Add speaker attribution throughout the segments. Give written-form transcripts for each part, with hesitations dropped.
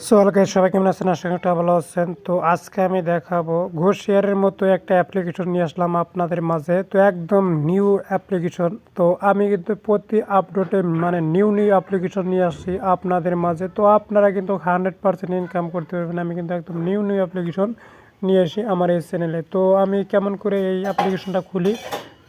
Speaker 1: So guys সবাই কেমন আছেন? আশা করি ভালো আছেন। তো আজকে আমি দেখাবো ঘোশিয়ারের মতো একটা অ্যাপ্লিকেশন নিয়ে আসলাম আপনাদের মাঝে। তো একদম নিউ অ্যাপ্লিকেশন। তো আমি কিন্তু প্রতি আপডেটে মানে নিউ অ্যাপ্লিকেশন নিয়ে আসছি আপনাদের মাঝে। তো আপনারা কিন্তু 100% ইনকাম করতে পারবেন। আমি কিন্তু একদম নিউ অ্যাপ্লিকেশন নিয়ে আসি আমার এই চ্যানেলে। তো আমি কেমন করে এই অ্যাপ্লিকেশনটা খুলি,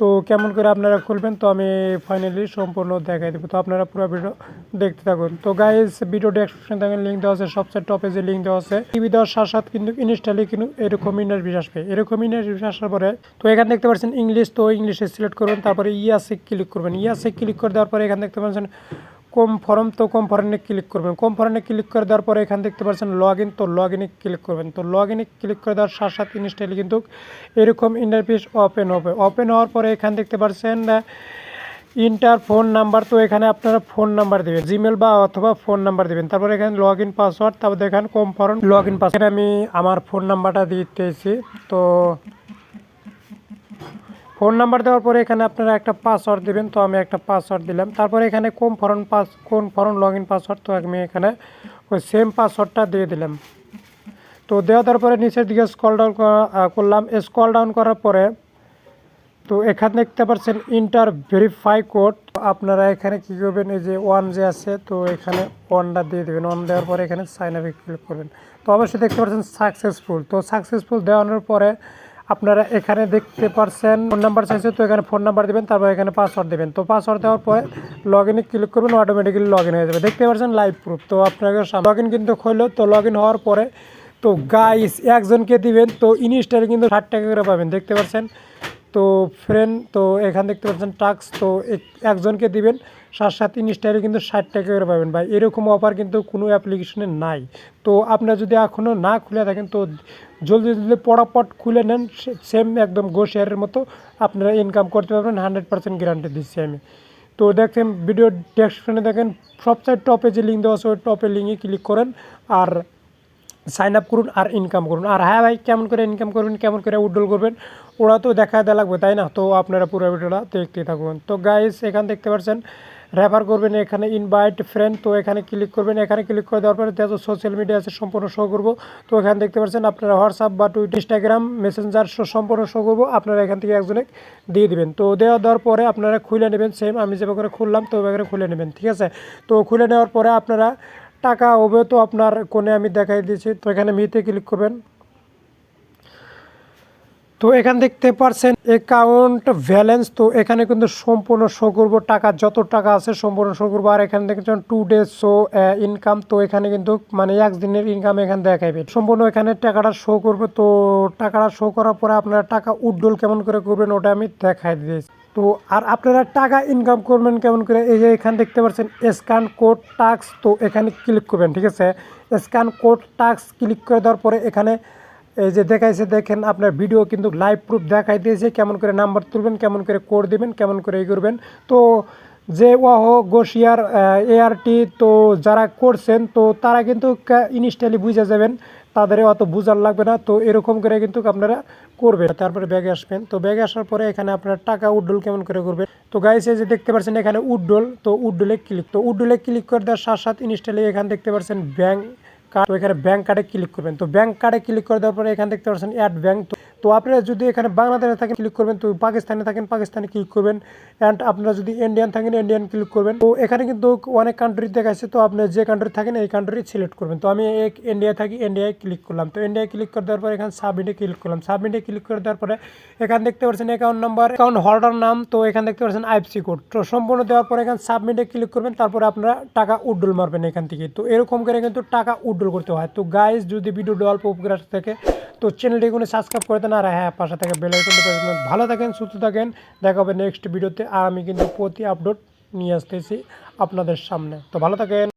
Speaker 1: তো কেমন করে আপনারা খুলবেন, তো আমি ফাইনালি সম্পূর্ণ দেখাই দেবো। তো আপনারা পুরো ভিডিও দেখতে থাকুন। তো গাইজ ভিডিও ডেসক্রিপশন থেকে লিঙ্ক দেওয়া আছে, সবচেয়ে টপে যে লিঙ্ক দেওয়া আছে টিভি দেওয়ার সাথে সাথে কিন্তু ইনস্টলে কিন্তু এরকম ইন্টারভিউ আসবে। এরকম ইন্টারভিউ আসার পরে তো এখানে দেখতে পাচ্ছেন ইংলিশ, তো ইংলিশে সিলেক্ট করবেন, তারপরে ইয়াসে ক্লিক করবেন। ইয়াসে ক্লিক করে দেওয়ার পরে এখানে দেখতে পাচ্ছেন কম ফর্ম, তো কম ফর্মে ক্লিক করবেন। কম ফর্মে ক্লিক করে দেওয়ার পরে এখানে দেখতে পাচ্ছেন লগ ইন, তো লগ ইনে ক্লিক করবেন। তো লগ ইনে ক্লিক করে দেওয়ার সাথে সাথে ইনস্টলে কিন্তু এরকম ইন্টারফেস ওপেন হবে। ওপেন হওয়ার পরে এখানে দেখতে পাচ্ছেন ইন্টার ফোন নাম্বার, তো এখানে আপনারা ফোন নাম্বার দেবেন, জিমেল বা অথবা ফোন নাম্বার দেবেন। তারপরে এখানে লগ ইন পাসওয়ার্ড, তারপর দেখেন কনফার্ম লগ ইন পাসওয়ার্ড। আমি আমার ফোন নাম্বারটা দিতেছি। তো ফোন নাম্বার দেওয়ার পরে এখানে আপনারা একটা পাসওয়ার্ড দেবেন। তো আমি একটা পাসওয়ার্ড দিলাম। তারপরে এখানে কনফার্ম লগ ইন পাসওয়ার্ড, তো আমি এখানে ওই সেম পাসওয়ার্ডটা দিয়ে দিলাম। তো দেওয়ার পরে নিচের দিকে স্ক্রল ডাউন করলাম। স্ক্রল ডাউন করার পরে তো এখানে দেখতে পাচ্ছেন ইন্টার ভেরিফাই কোড। আপনারা এখানে কী করবেন, এই যে ওয়ান যে আছে, তো এখানে ওয়ানটা দিয়ে দেবেন। ওয়ান দেওয়ার পরে এখানে সাইন আপে ক্লিক করবেন। তো অবশ্যই দেখতে পাচ্ছেন সাকসেসফুল। তো সাকসেসফুল দেওয়ানোর পরে আপনারা এখানে দেখতে পাচ্ছেন ফোন নাম্বার চাইছে, তো এখানে ফোন নাম্বার দেবেন, তারপর এখানে পাসওয়ার্ড দেবেন। তো পাসওয়ার্ড দেওয়ার পরে লগ ইনে ক্লিক করবেন, অটোমেটিক্যালি লগ ইন হয়ে যাবে। দেখতে পাচ্ছেন লাইভ প্রুফ। তো আপনাকে লগ ইন কিন্তু হলো। তো লগ ইন হওয়ার পরে তো গাইস একজনকে দিবেন, তো ইনস্টারে কিন্তু 60 টাকা করে পাবেন। দেখতে পাচ্ছেন তো ফ্রেন্ড, তো এখানে দেখতে পাচ্ছেন টাস্ক, তো একজনকে দিবেন, সাত সাত ইনস্টারে কিন্তু 60 টাকা করে পাবেন। ভাই এরকম অফার কিন্তু কোনো অ্যাপ্লিকেশনে নাই। তো আপনারা যদি এখনও না খুলে থাকেন তো জলদি জলদি পটাপট খুলে নেন। সেম একদম গো শেয়ারের মতো আপনারা ইনকাম করতে পারবেন, 100% গ্যারান্টি দিচ্ছি আমি। তো দেখেন ভিডিও ডেসক্রিপশনে দেখেন সবচেয়ে টপে যে লিঙ্ক দেওয়া আছে ওই টপে লিঙ্কে ক্লিক করেন আর সাইন আপ করুন আর ইনকাম করুন। আর হ্যাঁ ভাই, কেমন করে ইনকাম করবেন, কেমন করে উইথড্রল করবেন, ওরা তো দেখা দেওয়া লাগবে, তাই না? তো আপনারা পুরো ভিডিওটা দেখতে থাকুন। তো গাইস এখানে দেখতে পাচ্ছেন রেফার করবেন, এখানে ইনভাইট ফ্রেন্ড, তো এখানে ক্লিক করবেন। এখানে ক্লিক করে দেওয়ার পরে যত সোশ্যাল মিডিয়া আছে সম্পূর্ণ শো করবো। তো এখানে দেখতে পাচ্ছেন আপনারা হোয়াটসঅ্যাপ বা টুইটার, ইনস্টাগ্রাম, মেসেঞ্জার সম্পূর্ণ শো করবো। আপনারা এখান থেকে একজনে দিয়ে দিবেন। তো দেওয়ার পরে আপনারা খুলে নেবেন। সেম আমি যেভাবে করে খুললাম তো ওইভাবে খুলে নেবেন, ঠিক আছে? তো খুলে নেওয়ার পরে আপনারা টাকা হবে, তো আপনার কোণে আমি দেখাই দিয়েছি। তো এখানে মিতে ক্লিক করবেন। তো এখানে দেখতে পাচ্ছেন অ্যাকাউন্ট ব্যালেন্স, তো এখানে কিন্তু সম্পূর্ণ শো করবো টাকা, যত টাকা আছে সম্পূর্ণ শো করবো। আর এখানে দেখছেন 2 days শো ইনকাম, তো এখানে কিন্তু মানে একদিনের ইনকাম এখানে দেখাইবে সম্পূর্ণ, এখানে টাকাটা শো করবে। তো টাকাটা শো করার পরে আপনারা টাকা উইথড্রল কেমন করে করবেন ওটা আমি দেখাই দিয়েছি। তো আর আপনারা টাকা ইনকাম করবেন কেমন করে, এই যে এখানে দেখতে পাচ্ছেন স্ক্যান কোড টাস্ক, তো এখানে ক্লিক করবেন, ঠিক আছে? স্ক্যান কোড টাস্ক ক্লিক করে দেওয়ার পরে এখানে এই যে দেখাইছে দেখেন আপনার ভিডিও কিন্তু লাইভ প্রুফ দেখাই দিয়েছে কেমন করে নাম্বার তুলবেন, কেমন করে কোড দিবেন, কেমন করে এই করবেন। তো যে ওয়াহো গোশিয়ার এআরটি তো যারা করছেন তো তারা কিন্তু ইনস্ট্যান্টলি বুঝে যাবেন, তাদের অত বুঝার লাগবে না। তো এরকম করে কিন্তু আপনারা করবেন। তারপরে ব্যাগে আসবেন। তো ব্যাগে আসার পরে এখানে আপনারা টাকা উইথড্রল কেমন করে করবেন। তো গাইস এই যে দেখতে পাচ্ছেন এখানে উইথড্রল, তো উইথড্রলে ক্লিক, তো উইথড্রলে ক্লিক করে দেওয়ার সাথে সাথে ইনস্ট্যান্টলি এখানে দেখতে পাচ্ছেন ব্যাংক কার্ড, তো এখানে ব্যাংক কার্ডে ক্লিক করবেন। তো ব্যাংক কার্ডে ক্লিক করে দেওয়ার পরে এখানে দেখতে পাচ্ছেন অ্যাড ব্যাংক, তো আপনারা যদি এখানে বাংলাদেশে থাকেন ক্লিক করবেন, তো পাকিস্তানে থাকেন পাকিস্তানে ক্লিক করবেন, অ্যান্ড আপনারা যদি ইন্ডিয়ান থাকেন ইন্ডিয়ান ক্লিক করবেন। তো এখানে কিন্তু অনেক কান্ট্রি দেখাচ্ছে, তো আপনি যে কান্ট্রি থাকেন এই কান্ট্রি সিলেক্ট করবেন। তো আমি ইন্ডিয়া থাকি, ইন্ডিয়ায় ক্লিক করলাম। তো ইন্ডিয়ায় ক্লিক করে দেওয়ার পরে এখানে সাবমিটে ক্লিক করলাম। সাবমিটে ক্লিক করে দেওয়ার পরে এখানে দেখতে পাচ্ছেন অ্যাকাউন্ট নাম্বার, অ্যাকাউন্ট হোল্ডার নাম, তো এখানে দেখতে পাচ্ছেন আইএফসি কোড, তো সম্পূর্ণ দেওয়ার পরে এখানে সাবমিটে ক্লিক করবেন। তারপরে আপনারা টাকা উইথড্রল মারবেন এখান থেকে। তো এরকম করে কিন্তু টাকা উইথড্রল করতে হয়। তো গাইস যদি ভিডিওটা অল্প উপকার থাকে তো চ্যানেলটি কোনো সাবস্ক্রাইব করে দেন, আর হ্যাঁ পাশে থেকে বেল আইকনটি প্রেস করুন। ভালো থাকেন, সুস্থ থাকেন, দেখা হবে নেক্সট ভিডিওতে। আর আমি কিন্তু প্রতি আপডেট নিয়ে আসতেছি আপনাদের সামনে। তো ভালো থাকেন।